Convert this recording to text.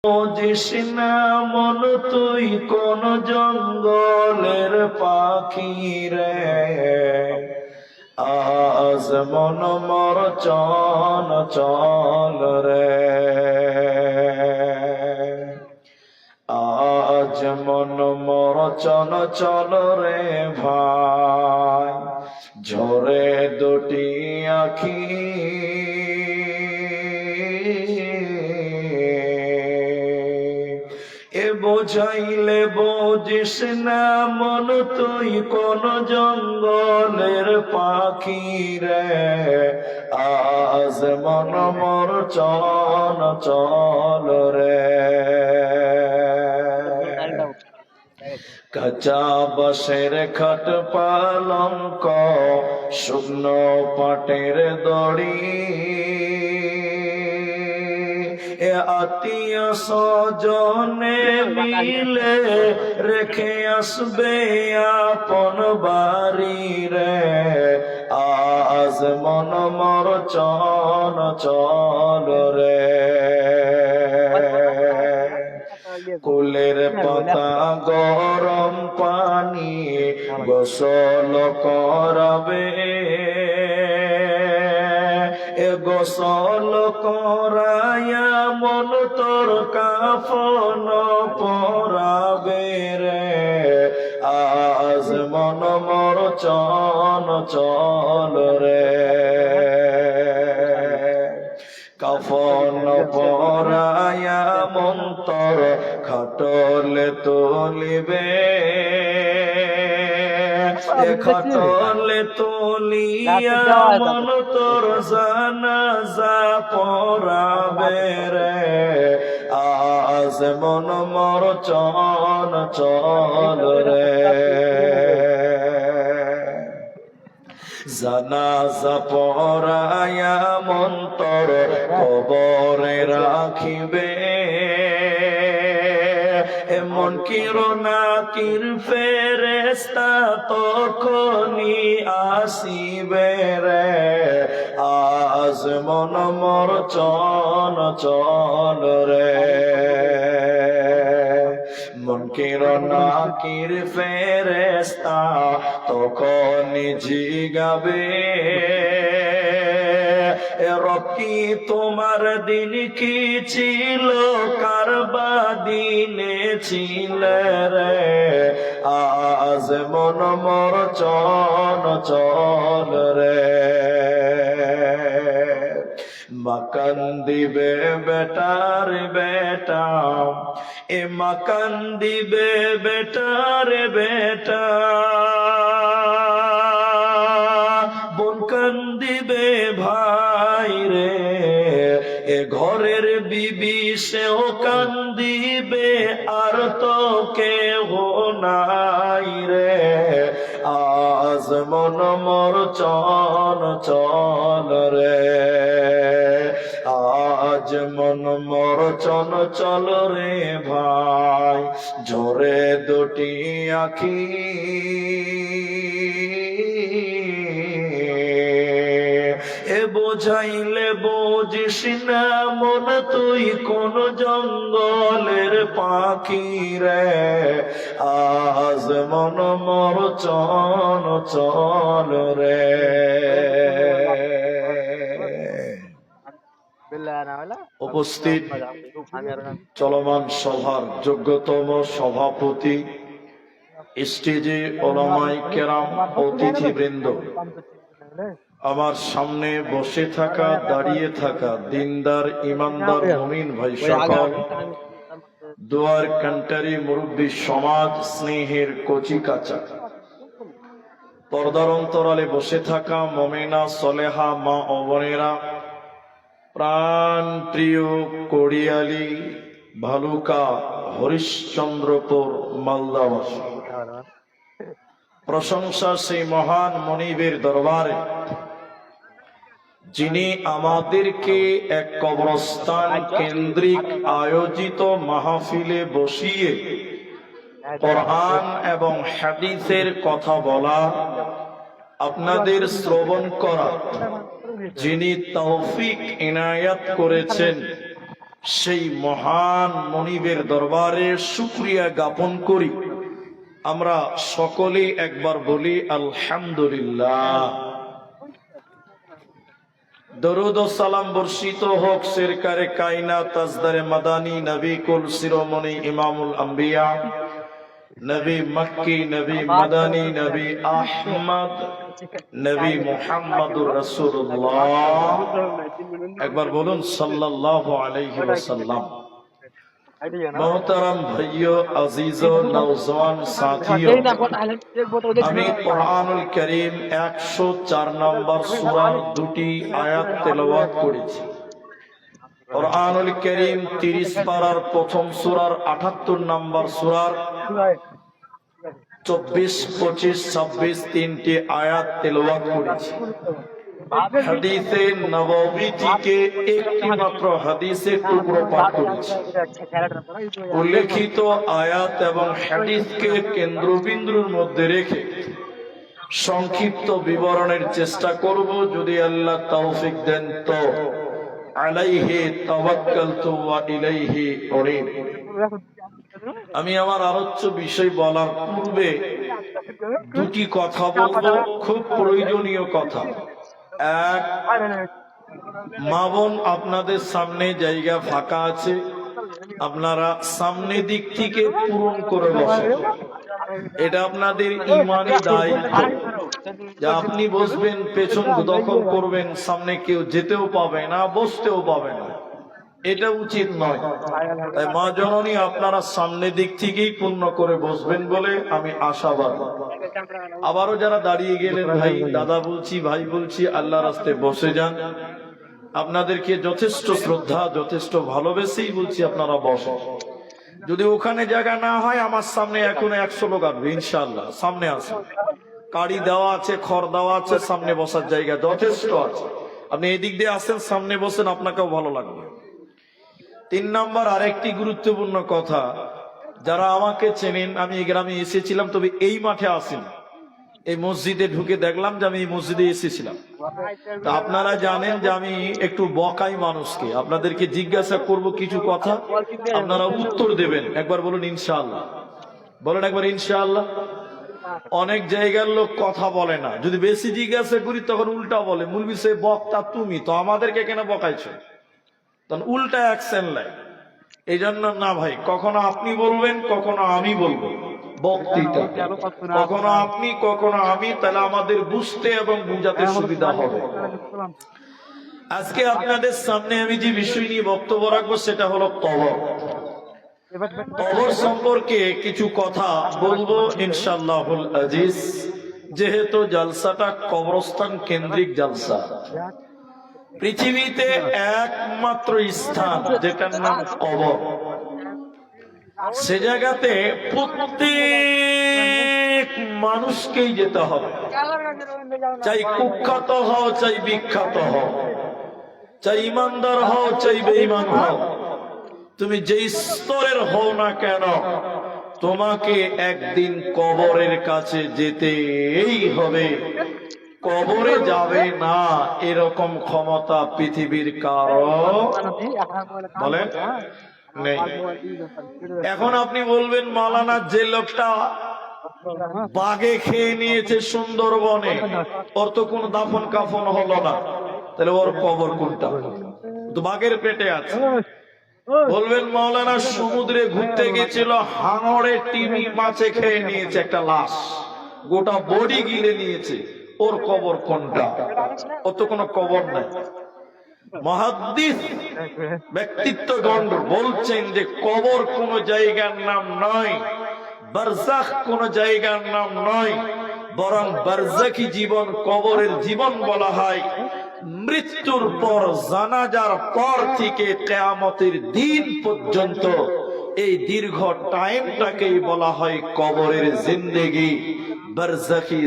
বুঝিস না মন তুই কোন জঙ্গলের পাখি রে, আজ মন মর চন চল রে, আজ মন মর চন চল রে ভাই, ঝরে দুটি আখি বোঝাইলে বুঝিস না মন তুই কোন জঙ্গলের পাখি রে, আজ মন মর চল চল রে, কাঁচা বাঁশের খাট পালঙ্ক শুকনো পাটের দড়ি, আত্মীয় স্বজনে মিলে রেখে আসবে আপন বাড়ি রে, আজ মন মর চল চল রে, কুলের পাতা গরম পানি গোসল করাবে, গোসল করায়া মন তোর কাফন পরাবে রে, আজ মন মর চল চল রে, কাফন পরায়া মন তোর খাটলে তুলিবে, খাটলে তুলিয়া মন তোর জানাজা পড়াবে রে, আজ মন মর চল চল রে, জানাজা পড়ায়া মন তোর কবরে রাখিবে, এমন কিরণাকির ফেরেশতা তখনই আসিবে রে, আজ মন মর চল চল রে, মন কিরণাকির ফেরেশতা তখনই জিগাবে, রকি তোমার দিন কি ছিল কারবা দিনে ছিল রে, আজ মন মর চল চল রে, মাকান দিবে বেটার বেটা, এ মাকান দিবে বেটার বেটা, বোন কান দিবে ভাই রে, এ ঘরের বিবি সেও কান্দিবে আর তো কেহ নাই রে, আজ মন মর চল চল রে, আজ মন মর চল চল রে ভাই, ঝরে দুটি আখি বোঝাইলে বুঝিস না মন তুই কোন জঙ্গলের পাখি রে, আজ মন মর চল চল রে, উপস্থিত চলমান সভার যোগ্যতম সভাপতি, স্টেজে ওলামায়ে কেরাম, অতিথিবৃন্দ, আমার সামনে বসে থাকা দাঁড়িয়ে থাকা দিনদার ইমানদার মুমিন ভাই সকল, দুয়ার কান্টারি মুরব্বী সমাজ স্নেহের কচি কাঁচা, পর্দার অন্তরালে বসে থাকা মমিনা সলেহা মা ও বোনেরা, প্রাণ প্রিয় কোড়িয়ালি ভালুকা হরিশ্চন্দ্রপুর মালদাবাসী, প্রশংসা সেই মহান মনিবের দরবারে যিনি আমাদেরকে এক কবরস্থান কেন্দ্রিক আয়োজিত মাহফিলে বসিয়ে কোরআন এবং হাদিসের কথা বলা, আপনাদের শ্রবণ করা যিনি তৌফিক ইনায়াত করেছেন, সেই মহান মনিবের দরবারে শুকরিয়া জ্ঞাপন করি। আমরা সকলে একবার বলি আলহামদুলিল্লাহ। দরুদ ও সালাম বর্ষিত হোক সরকারে কায়নাত তাজদারে মাদানী নবী কুল শিরোমণি ইমামুল আম্বিয়া নবী মক্কি নবী মাদানী নবী আহমদ নবী মুহাম্মদুর রাসূলুল্লাহ। একবার বলুন সাল্লাল্লাহু আলাইহি ওয়াসাল্লাম। मोहतरम भाइयों, अजीजों, नौजवान साथियों, আমি কুরআনুল কারীম 104 নম্বর সূরার দুটি আয়াত তেলাওয়াত করেছি। কুরআনুল কারীম 30 পারার প্রথম সূরার 78 নম্বর সূরার 24, 25, 26 তিনটি আয়াত তেলাওয়াত করেছি। হাদিসে নববী থেকে একটি মাত্র হাদিসের টুকরো পাঠ করেছি। উল্লেখিত আয়াত এবং হাদিসকে কেন্দ্রবিন্দুর মধ্যে রেখে সংক্ষিপ্ত বিবরণের চেষ্টা করব, যদি আল্লাহ তৌফিক দেন তো। আলাইহি তাওয়াক্কালতু ওয়া ইলাইহি উনীব। আমি আমার আলোচ্য বিষয় বলার পূর্বে দুটি কথা বলবো, খুব প্রয়োজনীয় কথা। এক, মা বোন আপনাদের সামনে জায়গা ফাঁকা আছে, আপনারা সামনে দিক থেকে পূরণ করে বসেন। এটা আপনাদের ইমানি দায়িত্ব যে আপনি বসবেন, পেছন দখল করবেন, সামনে কেউ যেতেও পাবে না, বসতেও পাবে না। এটা উচিত নয়। তাই মা জননী আপনারা সামনে দিক থেকেই পূর্ণ করে বসবেন বলে আমি আশাবাদ। আবারও যারা দাঁড়িয়ে গেলেন, ভাই দাদা বলছি, ভাই বলছি, আল্লাহ রাস্তায় বসে যান। আপনাদেরকে যথেষ্ট শ্রদ্ধা, যথেষ্ট ভালোবেসেই বলছি আপনারা বসেন। যদি ওখানে জায়গা না হয়, আমার সামনে এখন 100 লোক আসবে ইনশাআল্লাহ। সামনে আসেন, কাড়ি দেওয়া আছে, খড় দেওয়া আছে, সামনে বসার জায়গা যথেষ্ট আছে। আপনি এদিক দিয়ে আসেন, সামনে বসেন, আপনাকেও ভালো লাগবে। 3 নম্বর আরেকটি গুরুত্বপূর্ণ কথা, যারা আমাকে চেনেন, আমি এই গ্রামে এসেছিলাম, তবে এই মাঠে আসিনি। এই মসজিদে ঢুকে দেখলাম যে আমি এই মসজিদে এসেছিলাম। তা আপনারা জানেন যে আমি একটু বকাই মানুষকে। আপনাদেরকে জিজ্ঞাসা করব কিছু কথা, আপনারা উত্তর দেবেন। একবার বলুন ইনশাআল্লাহ। বলেন একবার ইনশাআল্লাহ। অনেক জায়গার লোক কথা বলে না, যদি বেশি জিজ্ঞাসা করি তখন উল্টা বলে, মুলবি সে বক্তা তুমি, তো আমাদেরকে কেন বকাইছো? তখন উল্টা অ্যাকশন নেয়। এই জন্য না ভাই, কখনো আপনি বলবেন, কখনো আমি বলবো বক্তৃতা, কখনো আপনি কখনো আমি, তাহলে আমাদের বুঝতে এবং বুঝাতে সুবিধা হবে। আজকে আপনাদের সামনে আমি যে বিষয় নিয়ে বক্তব্য রাখবো সেটা হলো কবর। কবর সম্পর্কে কিছু কথা বলবো ইনশাআল্লাহুল আজিজ। যেহেতু জালসাটা কবরস্থান কেন্দ্রিক জালসা, পৃথিবীতে একমাত্র স্থান যেটার নাম কবর, সে জায়গাতে প্রত্যেক মানুষকেই যেতে হবে। চাই কুখ্যাত হও, চাই বিখ্যাত হও, চাই ইমানদার হও, চাই বেঈমান হও, তুমি যে স্তরের হও না কেন, তোমাকে একদিন কবরের কাছে যেতেই হবে। কবরে যাবে না এরকম ক্ষমতা পৃথিবীর কারো বলেন নেই। এখন আপনি বলবেন, মাওলানা যে লোকটা বাঘে খেয়ে নিয়েছে সুন্দরবনে, ওর তো কোনো দাফন কাফন হলো না, তাহলে ওর কবর কোনটা? তো বাঘের পেটে আছে। বলবেন, মাওলানা সমুদ্রে ঘুরতে গেছিল, হাঙড়ে তিমি মাছে খেয়ে নিয়েছে একটা লাশ, গোটা বডি গিলে নিয়েছে, ওর কবর কোনটা? ওর তো কোনো কবর নাই। মুহাদ্দিস ব্যক্তিত্বগণ বলছেন যে কবর কোন জায়গার নাম নয়, বারজাখ কোন জায়গার নাম নয়, বরং বারজাখী জীবন কবরের জীবন বলা হয়। মৃত্যুর পর, জানাজার পর থেকে কিয়ামতের দিন পর্যন্ত এই দীর্ঘ টাইমটাকেই বলা হয় কবরের জিন্দেগি, বারজাখী